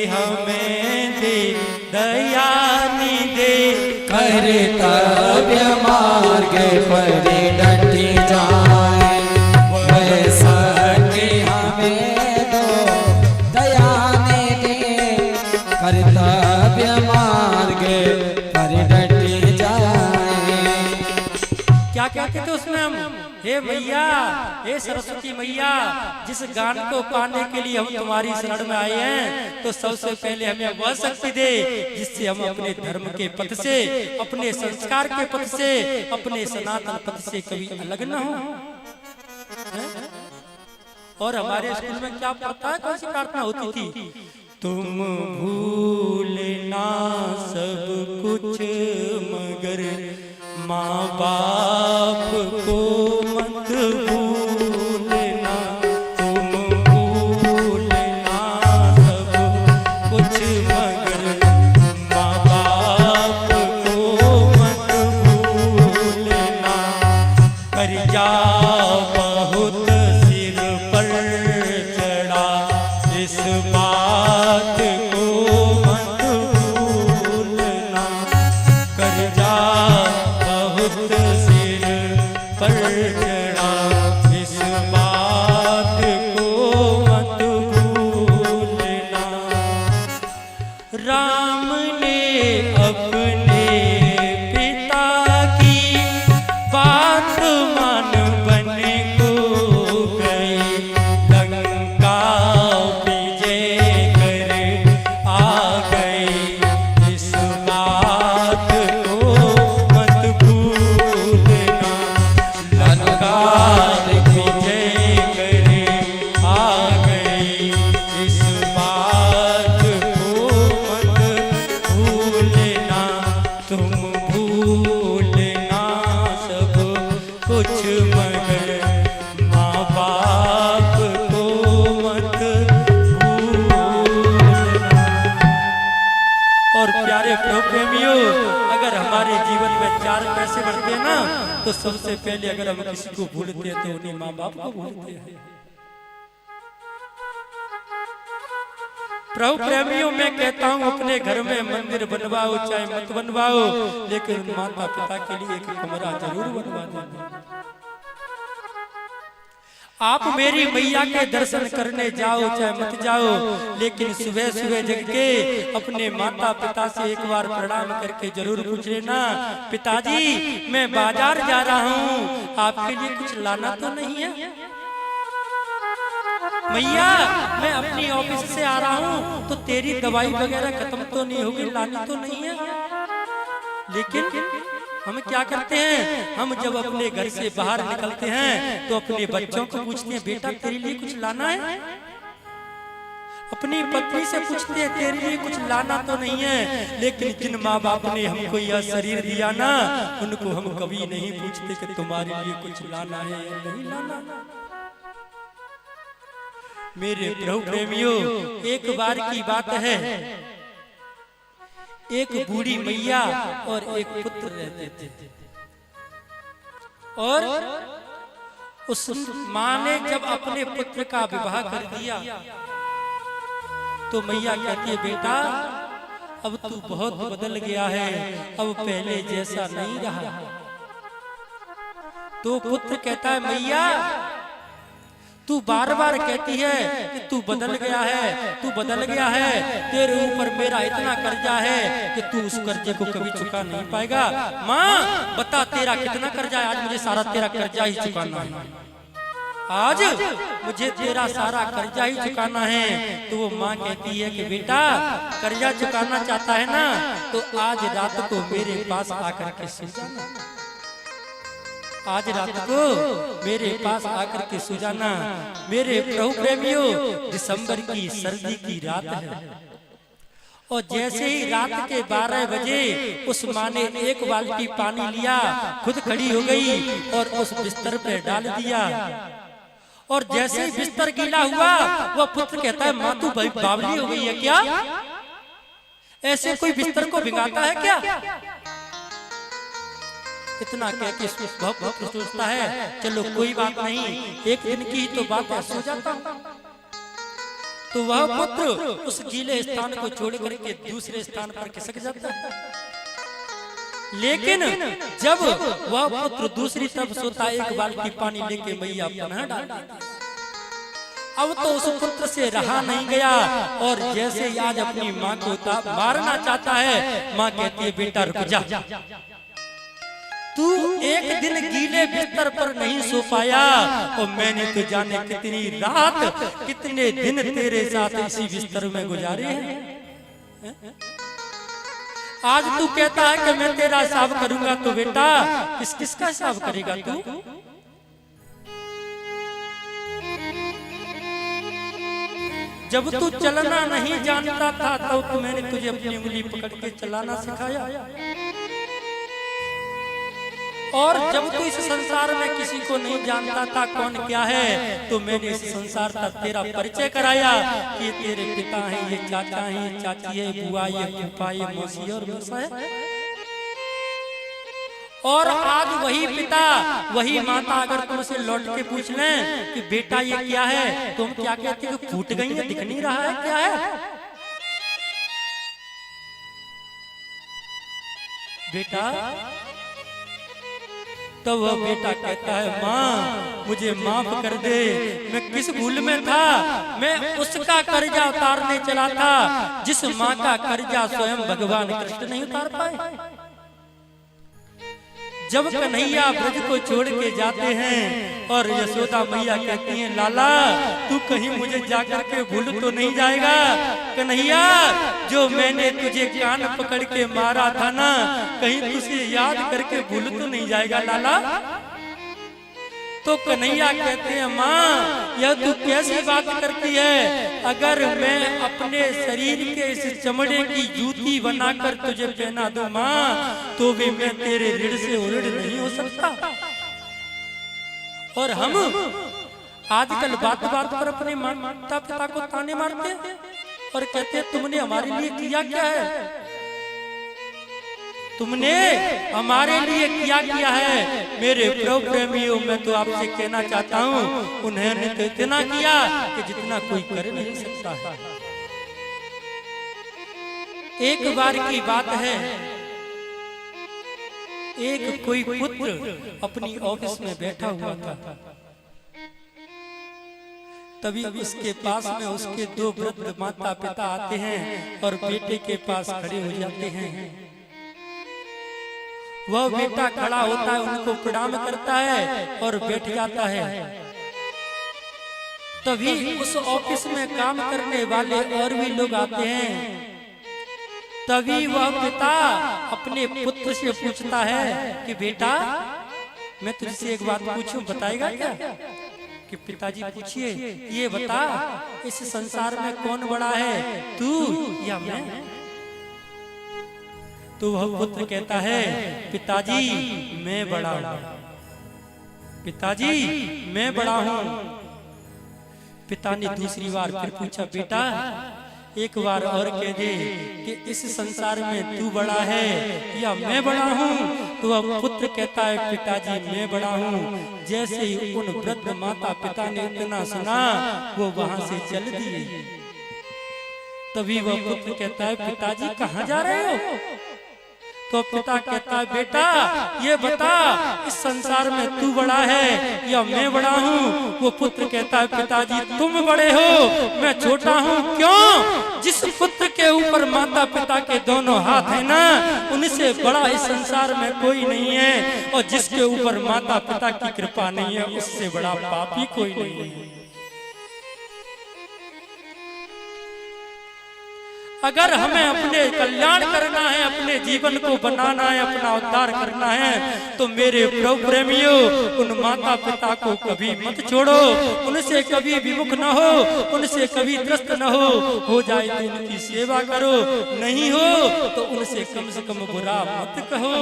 हमें दे दया निधे कर्तव्य मार्ग पर डटी जाए वैसा कि हमें दो दया निधे कर्तव्य मार्ग पर डटी जाए। क्या कहते थे उसमें हम? हे मैया, हे सरस्वती मैया, जिस गान को पाने के लिए हम तुम्हारी शरण में आए हैं, तो सबसे पहले हमें वह शक्ति दे जिससे हम अपने धर्म के पथ से, अपने संस्कार के पथ से, अपने सनातन पथ से कभी अलग न हो। और हमारे स्कूल में क्या पढ़ता है, कौन सी प्रार्थना होती थी? तुम भूलना सब कुछ मगर माँ बाप को मत भूलना। तुम भूलना सब कुछ मगर माँ बाप को मत भूलना। कर्जा बहुत सिर पर चढ़ा, इस बात को मत भूलना। कर्जा सिर पर चढ़ा, इस बात को मत भूलना। राम ने अपने पिता की बात मान बन को गए, लंका विजय कर आ गए। इस बात को मत भूलना, लंका विजय कर आ गए। इस बात को मत भूलना। तुम भूलना सब कुछ मगर माँ बाप को मत भूलना। और प्यारे प्रभु प्रेमियों, अगर हमारे जीवन में 4 पैसे बढ़ते हैं ना, तो सबसे पहले अगर हम किसी को भूलते हैं तो उन्हीं माँ बाप को भूलते हैं। प्रभु प्रेमियों, मैं कहता हूँ अपने घर में मंदिर बनवाओ चाहे मत बनवाओ, लेकिन माता पिता के लिए एक कमरा जरूर बनवा देना। आप मेरी मैया के दर्शन करने जाओ चाहे मत जाओ, लेकिन सुबह सुबह जग के अपने माता पिता से एक बार प्रणाम करके जरूर पूछ लेना, पिताजी मैं बाजार जा रहा हूँ, आपके लिए कुछ लाना तो नहीं है? मैया मैं अपनी ऑफिस से आ रहा हूँ, तो तेरी दवाई वगैरह खत्म तो नहीं होगी, लानी तो नहीं है? लेकिन हम क्या करते हैं, हम जब अपने घर से बाहर निकलते हैं तो अपने बच्चों को पूछते हैं, बेटा तेरे लिए कुछ लाना है? अपनी पत्नी से पूछते हैं, तेरे लिए कुछ लाना तो नहीं है? लेकिन जिन माँ बाप ने हमको यह शरीर दिया ना, उनको हम कभी नहीं पूछते कि तुम्हारे लिए कुछ लाना है या नहीं लाना। मेरे प्रभु प्रेमियों, एक बार की बात है, एक बूढ़ी मैया और एक पुत्र रहते थे। और उस माँ ने जब अपने पुत्र का विवाह कर दिया, तो मैया कहती है, बेटा अब तू बहुत बदल गया है, अब पहले जैसा नहीं रहा। तो पुत्र कहता है, मैया तू बार बार कहती है कि तू बदल गया है, तू बदल गया है, तेरे ऊपर मेरा इतना कर्जा है कि तू उस कर्जे को कभी चुका नहीं पाएगा। माँ बता तेरा कितना कर्जा है? आज मुझे सारा तेरा कर्जा ही चुकाना है, आज मुझे तेरा सारा कर्जा ही चुकाना है। तो वो माँ कहती है कि बेटा कर्जा चुकाना चाहता है ना, तो आज रात को मेरे पास आकर के सो जाना, आज रात को मेरे पास आकर के सो जाना। मेरे प्रभु प्रेमियों, दिसंबर की सर्दी की रात है, और जैसे ही रात के 12 बजे उस माँ ने एक बाल्टी पानी लिया, खुद खड़ी हो गई और उस बिस्तर पे डाल दिया। और जैसे ही बिस्तर गीला हुआ, वह पुत्र कहता है, माँ तू बावली हो गई है क्या? ऐसे कोई बिस्तर को भिगाता है क्या? इतना कह के बहुत सोचता है, चलो कोई बात नहीं, एक दिन की तो बात है, सो जाता हूं। तो वह पुत्र उस गीले स्थान को छोड़ करके दूसरे स्थान पर खिसक जाता है। लेकिन जब वह पुत्र दूसरी तरफ सोता, एक बाल्टी पानी लेके मैया पुनः डाल देती। अब तो उस पुत्र से रहा नहीं गया और जैसे आज अपनी माँ को मारना चाहता है, माँ कहती है बेटा रुक जा, तू एक दिन गीले बिस्तर पर नहीं सो पाया और मैंने तो जाने कितनी रात कितने दिन तेरे साथ इसी बिस्तर में गुजारे हैं। आज तू कहता है कि मैं तेरा हिसाब करूंगा, तो बेटा किसका हिसाब करेगा तू? जब तू चलना नहीं जानता था तो मैंने तुझे अपनी उंगली पकड़ के चलाना सिखाया, और जब तू इस संसार में किसी को नहीं जानता था कौन क्या है, तो मैंने इस संसार का तेरा परिचय कराया कि ये तेरे पिता हैं, ये चाचा हैं, ये चाची है, बुआ, ये फूफा, ये मौसी और मौसा है। और आज वही पिता वही माता अगर तुमसे लौट के पूछ लें कि बेटा ये क्या है, तुम क्या कहते हो? फूट गई है, दिख नहीं रहा है, क्या है बेटा? तो वह बेटा कहता है माँ मुझे माफ कर दे, मैं किस भूल में था, मैं उसका कर्जा उतारने चला था जिस माँ का कर्जा स्वयं भगवान कृष्ण नहीं उतार पाए। जब कन्हैया ब्रज को छोड़ के जाते हैं और यशोदा मैया कहती हैं लाला तू कहीं मुझे जाकर के भूल तो नहीं जाएगा? कन्हैया जो मैंने तुझे कान पकड़ के मारा था ना, कहीं तुझे याद करके भूल तो नहीं जाएगा लाला? तो कन्हैया कहते हैं माँ यह तू कैसी बात करती है? अगर मैं अपने शरीर के इस चमड़े की जूती बनाकर तुझे पहना दूं माँ, तो भी मैं तेरे ऋण से उऋण नहीं हो सकता। और हम आजकल बात बात पर अपने माता पिता को ताने मारते और कहते तुमने हमारे लिए किया क्या है, तुमने हमारे लिए क्या है? मेरे प्रभु प्रेमियों, मैं तो आपसे कहना चाहता हूँ उन्होंने तो इतना किया कि जितना कोई कर नहीं सकता है। एक बार की बात है, एक कोई पुत्र अपनी ऑफिस में बैठा हुआ था, तभी उसके पास में उसके दो वृद्ध माता पिता आते हैं और बेटे के पास खड़े हो जाते हैं। वह बेटा खड़ा होता है, उनको प्रणाम करता है और बैठ जाता है। तभी उस ऑफिस में काम करने वाले और भी लोग आते हैं। तभी वह पिता अपने पुत्र से पूछता है कि बेटा मैं तुझसे एक बात पूछूं, बताएगा क्या? कि पिताजी पूछिए, ये बता इस संसार में कौन बड़ा है, तू या मैं? तो वह पुत्र कहता है पिताजी मैं बड़ा हूं, पिताजी मैं बड़ा हूं। पिता ने दूसरी बार फिर पूछा बेटा एक बार और कह दे कि इस संसार में तू बड़ा है या मैं बड़ा हूं? तो वह पुत्र कहता है पिताजी मैं बड़ा हूं। जैसे ही उन वृद्ध माता पिता ने इतना सुना वो वहां से चल दिए। तभी वह पुत्र कहता है पिताजी कहाँ जा रहे हो? तो पिता कहता है बेटा ये बता इस संसार में तू बड़ा है या मैं बड़ा हूँ? वो पुत्र कहता है पिताजी तुम बड़े हो, मैं छोटा हूँ। क्यों? जिस पुत्र के ऊपर माता पिता के दोनों हाथ है ना, उनसे बड़ा इस संसार में कोई नहीं है, और जिसके ऊपर माता पिता की कृपा नहीं है उससे बड़ा पापी कोई नहीं है। अगर हमें अपने कल्याण करना है, अपने जीवन को बनाना है, अपना उद्धार करना है, तो मेरे प्रभु प्रेमियों उन माता पिता को कभी मत छोड़ो, उनसे कभी विमुख न हो, उनसे कभी त्रस्त न हो जाए तो उनकी सेवा करो, नहीं हो तो उनसे कम से कम बुरा मत कहो।